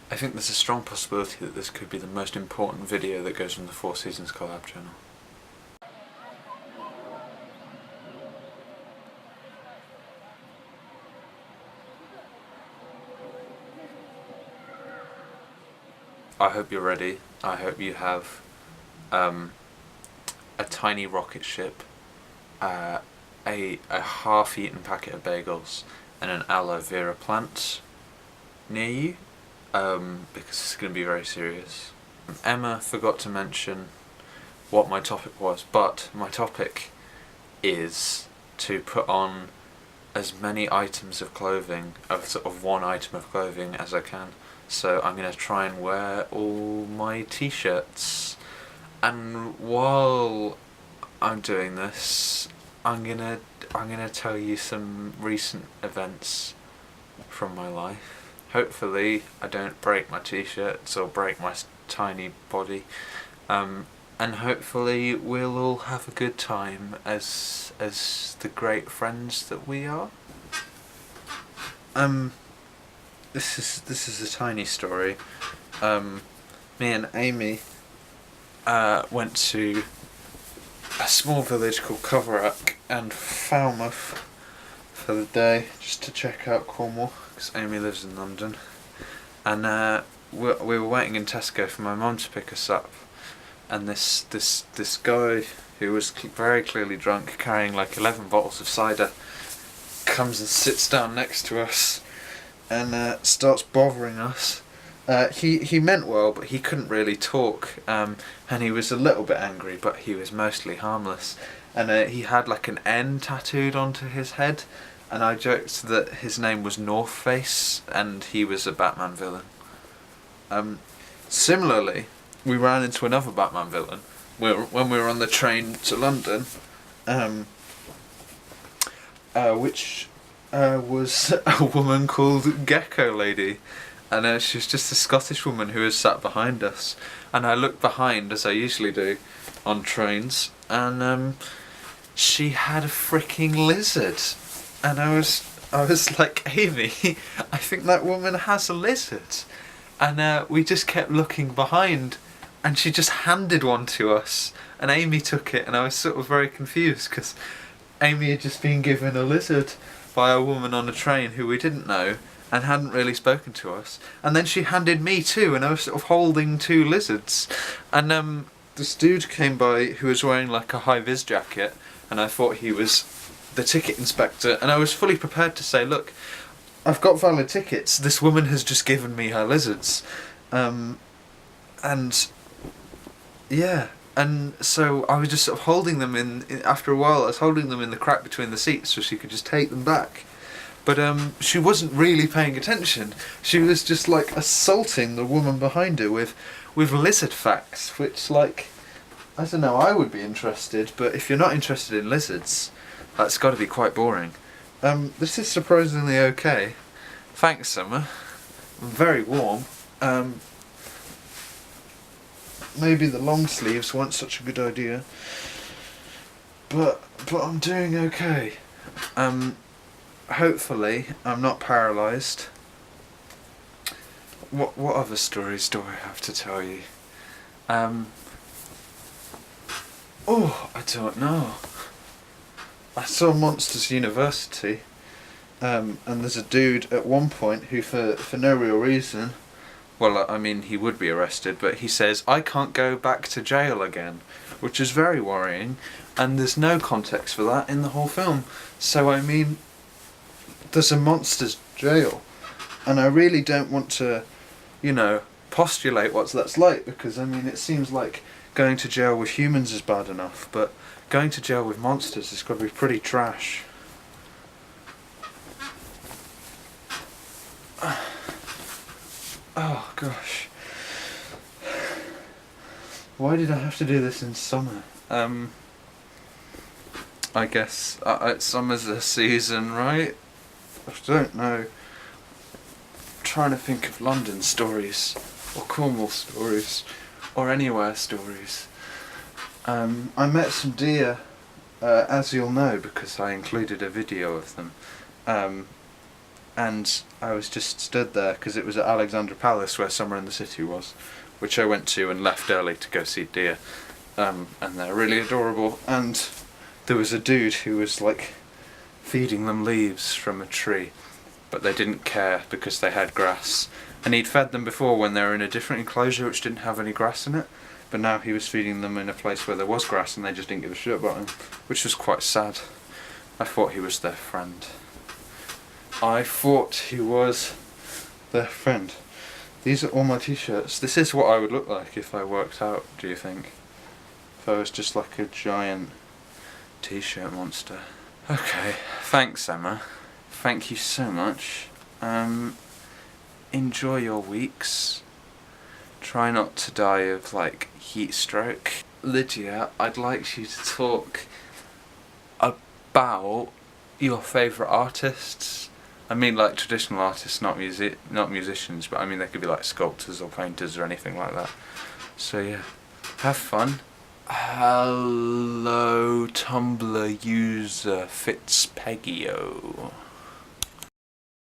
I think there's a strong possibility that this could be the most important video that goes on the Four Seasons collab channel. I hope you're ready. I hope you have a tiny rocket ship, a half-eaten packet of bagels, and an aloe vera plant near you, because it's going to be very serious. Emma forgot to mention what my topic was, but my topic is to put on as many items of clothing, sort of one item of clothing as I can. So I'm going to try and wear all my t-shirts, and while I'm doing this, I'm gonna tell you some recent events from my life. Hopefully I don't break my t-shirts or break my tiny body, and hopefully we'll all have a good time as the great friends that we are. This is a tiny story. Me and Amy went to a small village called Coverack and Falmouth for the day, just to check out Cornwall, because Amy lives in London. And we were waiting in Tesco for my mum to pick us up, and this guy who was very clearly drunk, carrying like 11 bottles of cider, comes and sits down next to us and starts bothering us. He meant well, but he couldn't really talk, and he was a little bit angry, but he was mostly harmless. And he had like an N tattooed onto his head, and I joked that his name was North Face, and he was a Batman villain. Similarly, we ran into another Batman villain when we were on the train to London, which was a woman called Gecko Lady. And she was just a Scottish woman who was sat behind us. And I looked behind, as I usually do on trains, and she had a freaking lizard. And I was like, Amy, I think that woman has a lizard. And we just kept looking behind, and she just handed one to us. And Amy took it, and I was sort of very confused, because Amy had just been given a lizard by a woman on a train who we didn't know, and hadn't really spoken to us. And then she handed me two, and I was sort of holding two lizards. And this dude came by who was wearing like a high-vis jacket, and I thought he was the ticket inspector, and I was fully prepared to say, look, I've got valid tickets, this woman has just given me her lizards. And yeah, and so I was just sort of holding them after a while I was holding them in the crack between the seats so she could just take them back. But she wasn't really paying attention. She was just like assaulting the woman behind her with lizard facts, which, like, I don't know, I would be interested, but if you're not interested in lizards, that's got to be quite boring. This is surprisingly okay. Thanks, Summer. Very warm. Maybe the long sleeves weren't such a good idea, but I'm doing okay. Hopefully I'm not paralysed. What other stories do I have to tell you? Oh, I don't know. I saw Monsters University, and there's a dude at one point who, for no real reason, well, I mean, he would be arrested, but he says, I can't go back to jail again, which is very worrying, and there's no context for that in the whole film. So, I mean, there's a monster's jail, and I really don't want to, you know, postulate what that's like, because, I mean, it seems like going to jail with humans is bad enough, but going to jail with monsters is going to be pretty trash. Oh gosh. Why did I have to do this in summer? I guess summer's the season, right? I don't know. I'm trying to think of London stories, or Cornwall stories, or anywhere stories. I met some deer, as you'll know, because I included a video of them. and I was just stood there because it was at Alexandra Palace where Summer in the City was, which I went to and left early to go see deer, and they're really adorable. And there was a dude who was like feeding them leaves from a tree, but they didn't care because they had grass, and he'd fed them before when they were in a different enclosure which didn't have any grass in it, but now he was feeding them in a place where there was grass and they just didn't give a shit about him, which was quite sad. I thought he was their friend. I thought he was their friend. These are all my t-shirts. This is what I would look like if I worked out, do you think? If I was just like a giant t-shirt monster. Okay, thanks Emma. Thank you so much. Enjoy your weeks. Try not to die of like heat stroke. Lydia, I'd like you to talk about your favourite artists. I mean like traditional artists, not musicians, but I mean they could be like sculptors or painters or anything like that. So yeah, have fun. Hello Tumblr user Fitzpeggio.